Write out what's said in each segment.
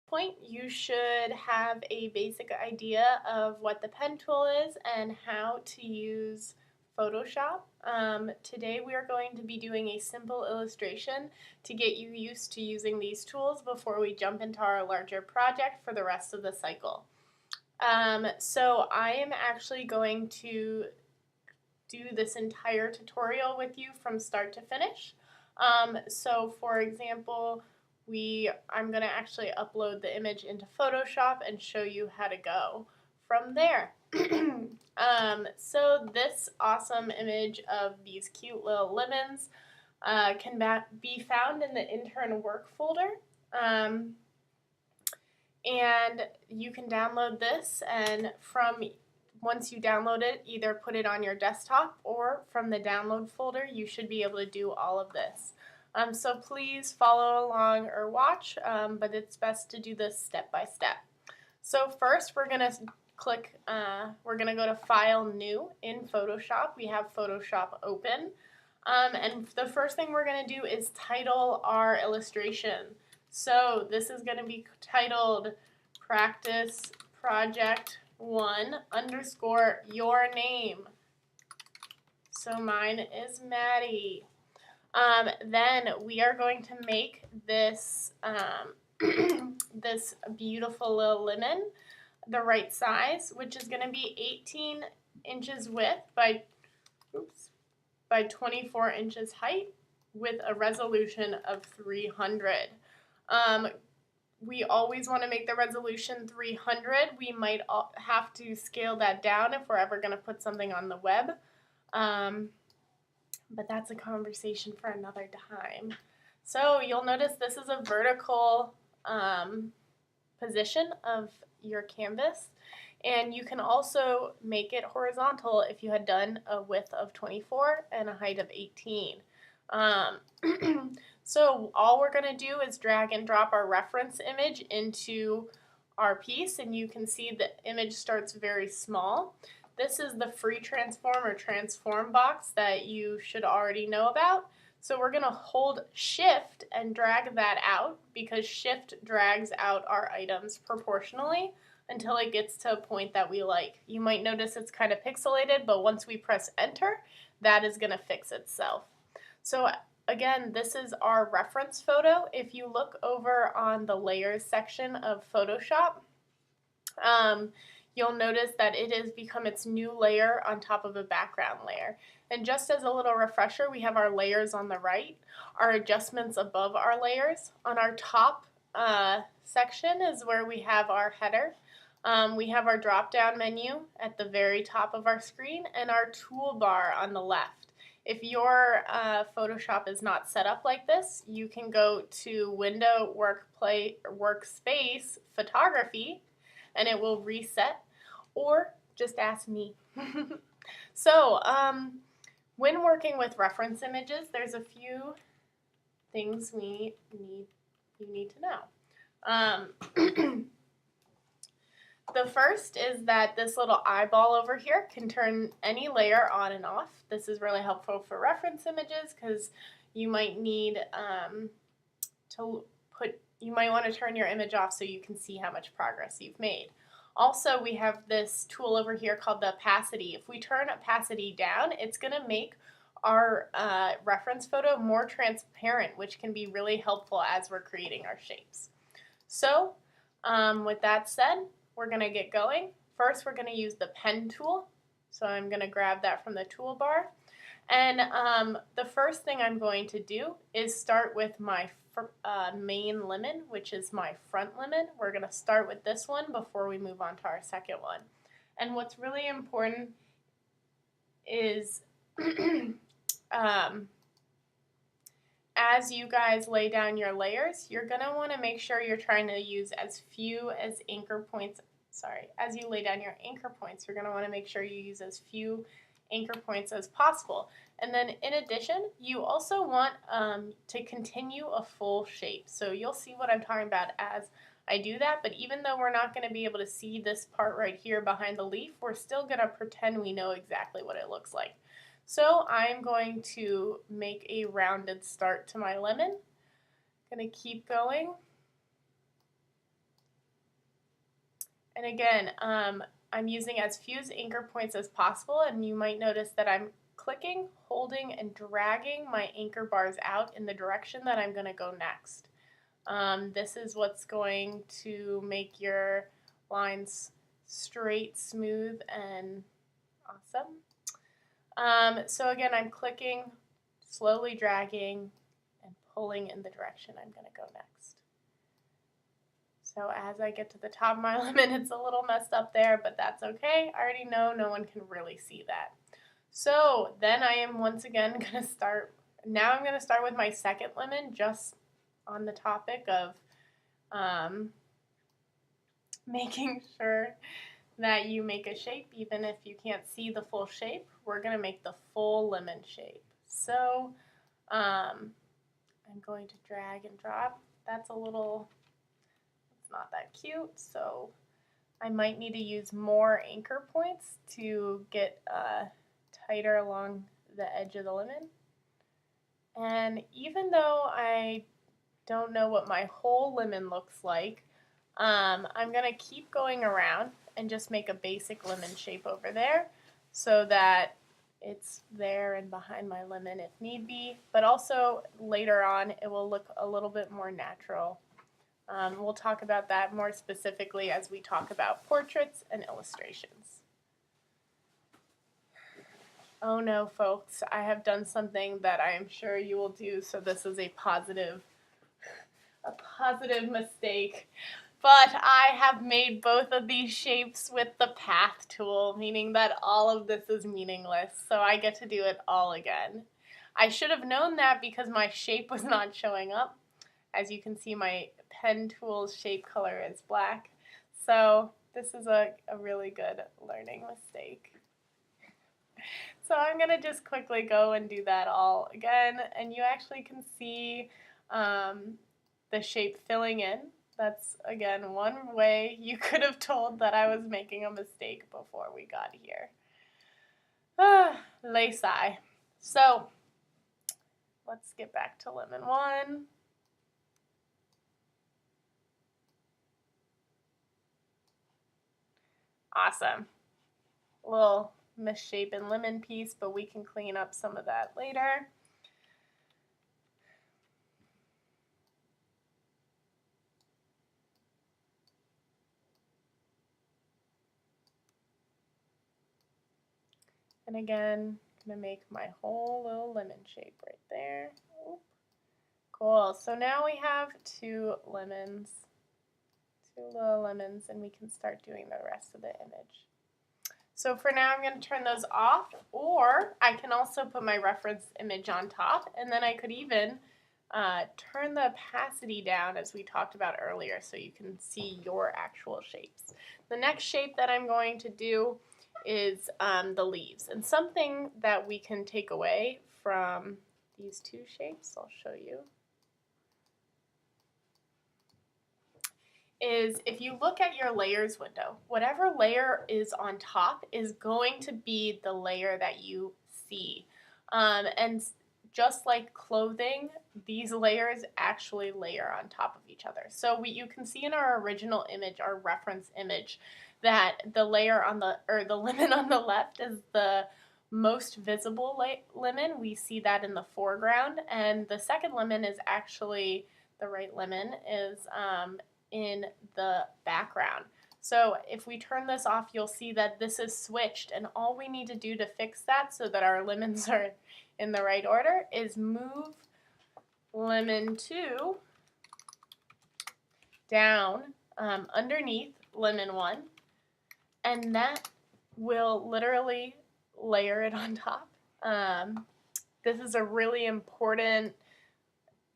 point, you should have a basic idea of what the pen tool is and how to use Photoshop. Today we are going to be doing a simple illustration to get you used to using these tools before we jump into our larger project for the rest of the cycle. So I am actually going to do this entire tutorial with you from start to finish. So for example, I'm going to actually upload the image into Photoshop and show you how to go from there. So this awesome image of these cute little lemons can be found in the intern work folder. And you can download this, and once you download it, either put it on your desktop or from the download folder, you should be able to do all of this. So please follow along or watch, but it's best to do this step by step. So first we're going to we're going to go to File, New in Photoshop. We have Photoshop open. And the first thing we're going to do is title our illustration. So this is going to be titled Practice Project 1 _ your name. So mine is Maddie. Then we are going to make this this beautiful little lemon the right size, which is going to be 18 inches width by 24 inches height with a resolution of 300. We always want to make the resolution 300. We might have to scale that down if we're ever going to put something on the web. But that's a conversation for another time. So you'll notice this is a vertical position of your canvas, and you can also make it horizontal if you had done a width of 24 and a height of 18. So all we're going to do is drag and drop our reference image into our piece, and you can see the image starts very small. This is the free transform or transform box that you should already know about. So we're going to hold Shift and drag that out, because Shift drags out our items proportionally until it gets to a point that we like. You might notice it's kind of pixelated, but once we press Enter, that is going to fix itself. So again, this is our reference photo. If you look over on the layers section of Photoshop, you'll notice that it has become its new layer on top of a background layer. And just as a little refresher, we have our layers on the right, our adjustments above our layers. On our top section is where we have our header. We have our drop-down menu at the very top of our screen and our toolbar on the left. If your Photoshop is not set up like this, you can go to Window, Workspace, Photography, and it will reset, or just ask me. So, when working with reference images, there's a few things you need to know. The first is that this little eyeball over here can turn any layer on and off. This is really helpful for reference images because you might need you might want to turn your image off so you can see how much progress you've made. Also, we have this tool over here called the opacity. If we turn opacity down, it's going to make our reference photo more transparent, which can be really helpful as we're creating our shapes. So, with that said, we're going to get going. First, we're going to use the pen tool. So I'm going to grab that from the toolbar. And the first thing I'm going to do is start with my main lemon, which is my front lemon. We're going to start with this one before we move on to our second one. And what's really important is as you guys lay down your layers, you're going to want to make sure you're trying to use as few as anchor points. As you lay down your anchor points, you're going to want to make sure you use as few anchor points as possible. And then in addition, you also want to continue a full shape. So you'll see what I'm talking about as I do that, but even though we're not going to be able to see this part right here behind the leaf, we're still going to pretend we know exactly what it looks like. So I'm going to make a rounded start to my lemon. Going to keep going. And again, I'm using as few anchor points as possible, and you might notice that I'm clicking, holding, and dragging my anchor bars out in the direction that I'm going to go next. This is what's going to make your lines straight, smooth, and awesome. So again, I'm clicking, slowly dragging, and pulling in the direction I'm going to go next. So as I get to the top of my lemon, it's a little messed up there, but that's okay. I already know no one can really see that. So then I am once again going to start, now I'm going to start with my second lemon, just on the topic of making sure that you make a shape, even if you can't see the full shape. We're going to make the full lemon shape. So I'm going to drag and drop. That's a little, it's not that cute, so I might need to use more anchor points to get tighter along the edge of the lemon. And even though I don't know what my whole lemon looks like, I'm going to keep going around and just make a basic lemon shape over there so that it's there and behind my lemon if need be, but also later on it will look a little bit more natural. We'll talk about that more specifically as we talk about portraits and illustrations. Oh no, folks, I have done something that I am sure you will do, so this is a positive mistake. But I have made both of these shapes with the path tool, meaning that all of this is meaningless, so I get to do it all again. I should have known that because my shape was not showing up. As you can see, my pen tool's shape color is black, so this is a really good learning mistake. So I'm going to just quickly go and do that all again, and you actually can see the shape filling in. That's, again, one way you could have told that I was making a mistake before we got here. Lace-eye. So let's get back to lemon 1. Awesome. A little misshapen lemon piece, but we can clean up some of that later. And again, I'm going to make my whole little lemon shape right there. Oop. Cool. So now we have 2 lemons, 2 little lemons, and we can start doing the rest of the image. So for now, I'm going to turn those off, or I can also put my reference image on top, and then I could even turn the opacity down as we talked about earlier so you can see your actual shapes. The next shape that I'm going to do is the leaves. And something that we can take away from these 2 shapes, I'll show you, is if you look at your layers window, whatever layer is on top is going to be the layer that you see. And just like clothing, these layers actually layer on top of each other. So you can see in our original image, our reference image, that the layer on the lemon on the left is the most visible lemon. We see that in the foreground, and the second lemon is actually, the right lemon is in the background. So if we turn this off, you'll see that this is switched, and all we need to do to fix that so that our lemons are in the right order is move lemon 2 down underneath lemon 1, and that will literally layer it on top. This is a really important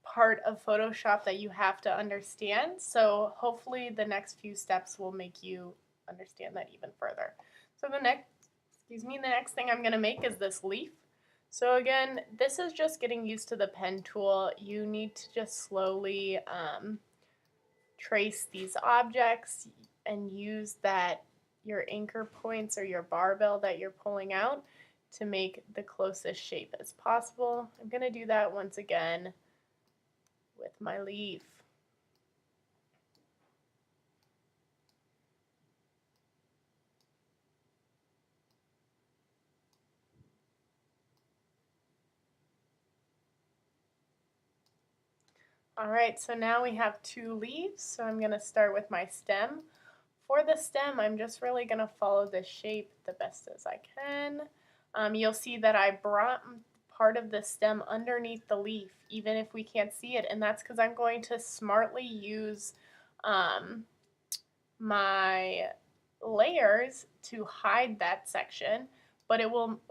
part of Photoshop that you have to understand, so hopefully the next few steps will make you understand that even further. So the next thing I'm going to make is this leaf. So again, this is just getting used to the pen tool. You need to just slowly trace these objects and use your anchor points or your barbell that you're pulling out to make the closest shape as possible. I'm going to do that once again with my leaf. Alright, so now we have 2 leaves, so I'm going to start with my stem. For the stem, I'm just really going to follow the shape the best as I can. You'll see that I brought part of the stem underneath the leaf, even if we can't see it, and that's because I'm going to smartly use my layers to hide that section, but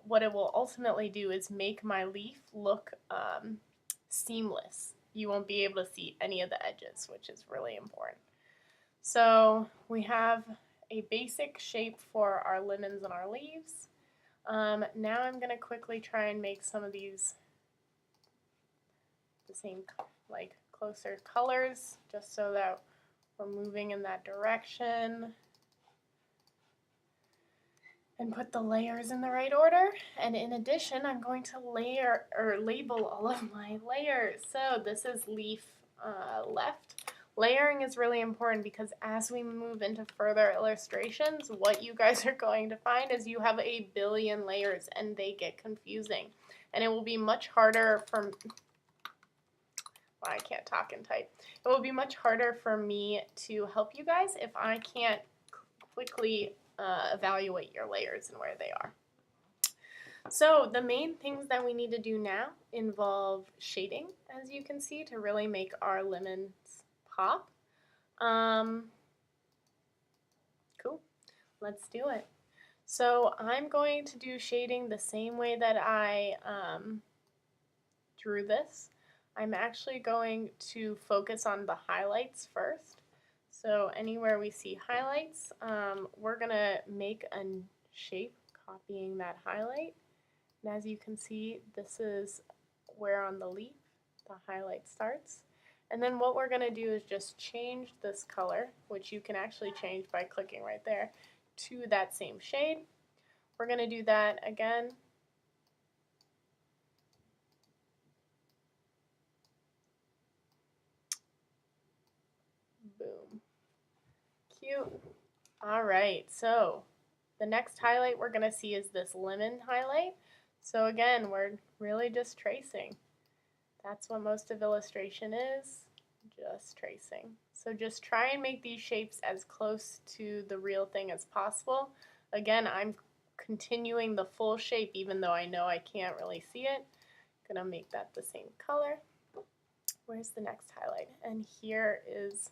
what it will ultimately do is make my leaf look seamless. You won't be able to see any of the edges, which is really important. So we have a basic shape for our lemons and our leaves. Now I'm going to quickly try and make some of these the same, like closer colors, just so that we're moving in that direction. And put the layers in the right order. And in addition, I'm going to layer or label all of my layers. So this is leaf left. Layering is really important because as we move into further illustrations, what you guys are going to find is you have a billion layers and they get confusing. And it will be much harder for, well, I can't talk and type. It will be much harder for me to help you guys if I can't quickly evaluate your layers and where they are. So the main things that we need to do now involve shading, as you can see, to really make our lemons pop. Cool, let's do it. So I'm going to do shading the same way that I drew this. I'm actually going to focus on the highlights first. So anywhere we see highlights, we're going to make a shape copying that highlight. And as you can see, this is where on the leaf the highlight starts. And then what we're going to do is just change this color, which you can actually change by clicking right there, to that same shade. We're going to do that again. Boom. Cute. Alright, so the next highlight we're going to see is this lemon highlight. So again, we're really just tracing. That's what most of illustration is, just tracing. So just try and make these shapes as close to the real thing as possible. Again, I'm continuing the full shape even though I know I can't really see it. I'm going to make that the same color. Where's the next highlight? And here is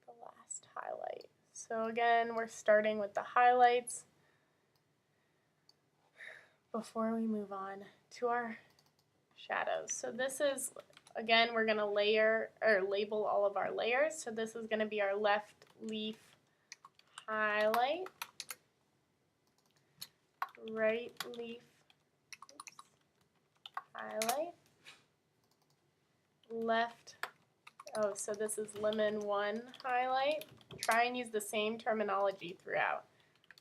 the last highlight. So again, we're starting with the highlights before we move on to our shadows. So this is, again, we're going to layer or label all of our layers. So this is going to be our left leaf highlight, right leaf highlight, left, oh, so this is lemon 1 highlight. Try and use the same terminology throughout.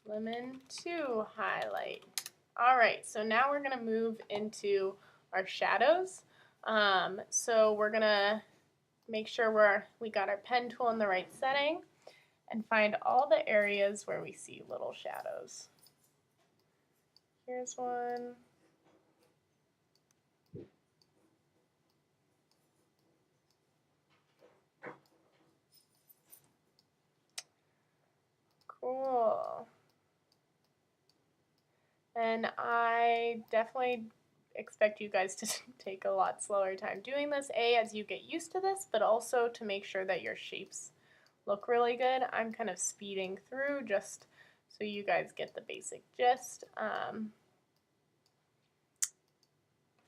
Lemon 2 highlight. Alright, so now we're going to move into our shadows. So we're going to make sure we got our pen tool in the right setting and find all the areas where we see little shadows. Here's one. Cool. And I definitely expect you guys to take a lot slower time doing this, as you get used to this, but also to make sure that your shapes look really good. I'm kind of speeding through just so you guys get the basic gist.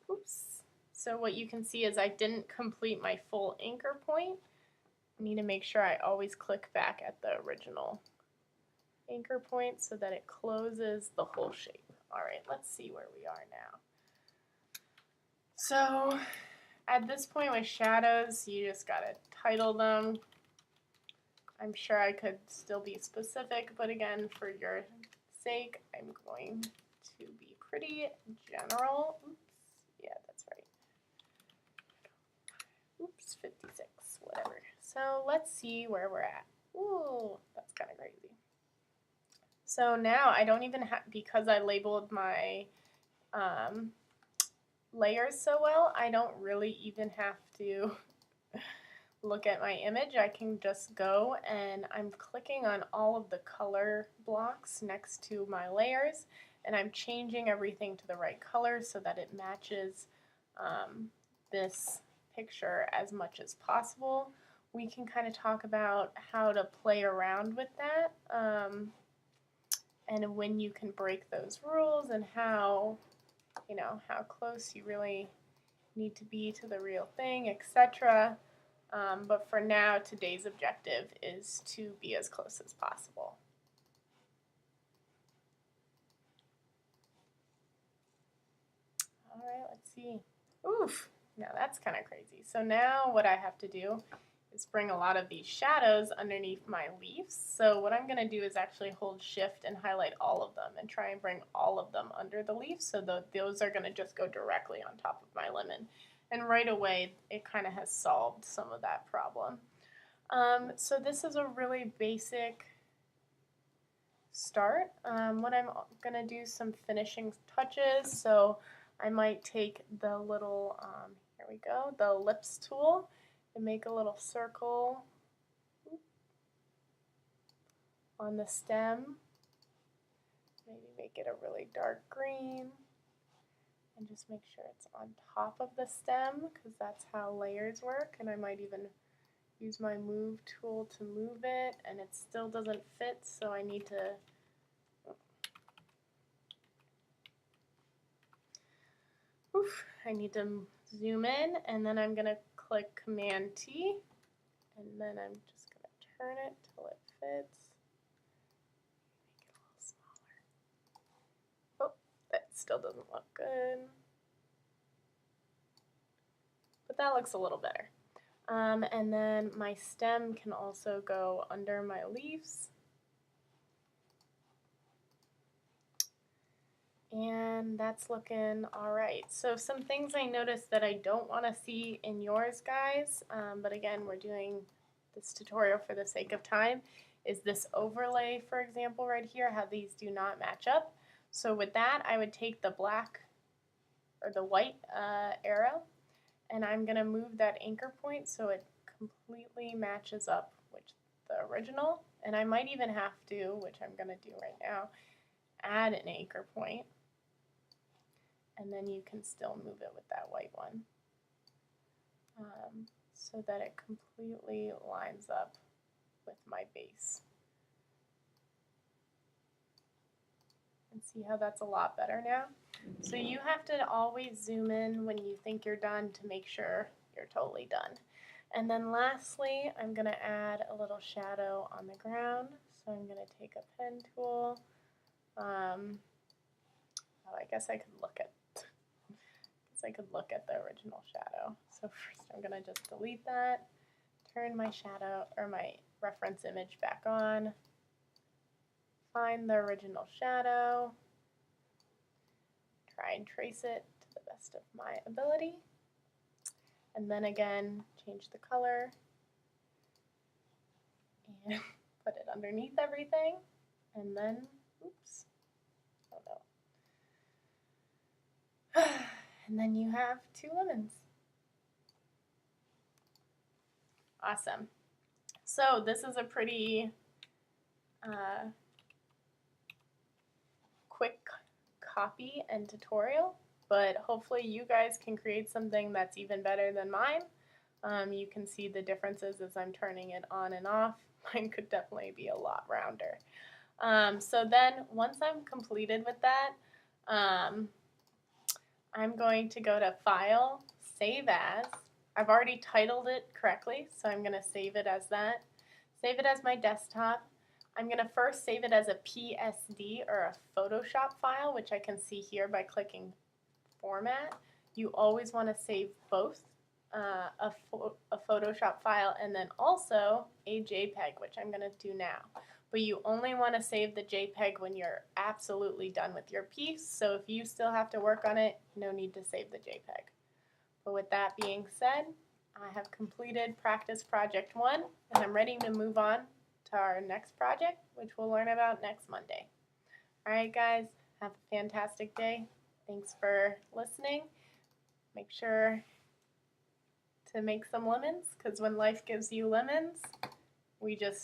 Oops. So what you can see is I didn't complete my full anchor point. I need to make sure I always click back at the original anchor point so that it closes the whole shape. Alright, let's see where we are now. So at this point with shadows, you just gotta title them. I'm sure I could still be specific, but again, for your sake, I'm going to be pretty general. Oops, yeah, that's right. Oops, 56, whatever. So let's see where we're at. Ooh, that's kind of crazy. So now I don't even have, because I labeled my layers so well, I don't really even have to look at my image, I can just go and I'm clicking on all of the color blocks next to my layers, and I'm changing everything to the right color so that it matches this picture as much as possible. We can kind of talk about how to play around with that and when you can break those rules and how, you know, how close you really need to be to the real thing, etc. But for now, today's objective is to be as close as possible. All right, let's see. Oof, now that's kind of crazy. So now what I have to do is bring a lot of these shadows underneath my leaves. So what I'm going to do is actually hold shift and highlight all of them and try and bring all of them under the leaves, so those are going to just go directly on top of my lemon. And right away, it kind of has solved some of that problem. So this is a really basic start. What I'm going to do some finishing touches. So I might take the little, here we go, the ellipse tool and make a little circle on the stem. Maybe make it a really dark green. And just make sure it's on top of the stem, because that's how layers work. And I might even use my move tool to move it, and it still doesn't fit, so I need to zoom in, and then I'm going to click Command T, and then I'm just going to turn it till it fits. Make it a little smaller. Oh, that still doesn't look good. But that looks a little better. And then my stem can also go under my leaves. And that's looking all right. So some things I noticed that I don't want to see in yours, guys, but again, we're doing this tutorial for the sake of time, is this overlay, for example, right here, how these do not match up. So with that, I would take the black or the white arrow, and I'm going to move that anchor point so it completely matches up with the original. And I might even have to, which I'm going to do right now, add an anchor point. And then you can still move it with that white one so that it completely lines up with my base. And see how that's a lot better now? So you have to always zoom in when you think you're done to make sure you're totally done. And then lastly, I'm going to add a little shadow on the ground. So I'm going to take a pen tool. Oh, I guess I could look at the original shadow. So first I'm going to just delete that, turn my shadow or my reference image back on, find the original shadow, try and trace it to the best of my ability, and then again change the color and put it underneath everything, and then, oops, oh no. And then you have 2 lemons. Awesome. So this is a pretty quick copy and tutorial, but hopefully you guys can create something that's even better than mine. You can see the differences as I'm turning it on and off. Mine could definitely be a lot rounder. So then once I'm completed with that, I'm going to go to File, Save As. I've already titled it correctly, so I'm going to save it as that. Save it as my desktop. I'm going to first save it as a PSD or a Photoshop file, which I can see here by clicking Format. You always want to save both a Photoshop file and then also a JPEG, which I'm going to do now. But you only want to save the JPEG when you're absolutely done with your piece. So if you still have to work on it, no need to save the JPEG. But with that being said, I have completed practice project 1, and I'm ready to move on to our next project, which we'll learn about next Monday. All right, guys, have a fantastic day. Thanks for listening. Make sure to make some lemons, because when life gives you lemons, we just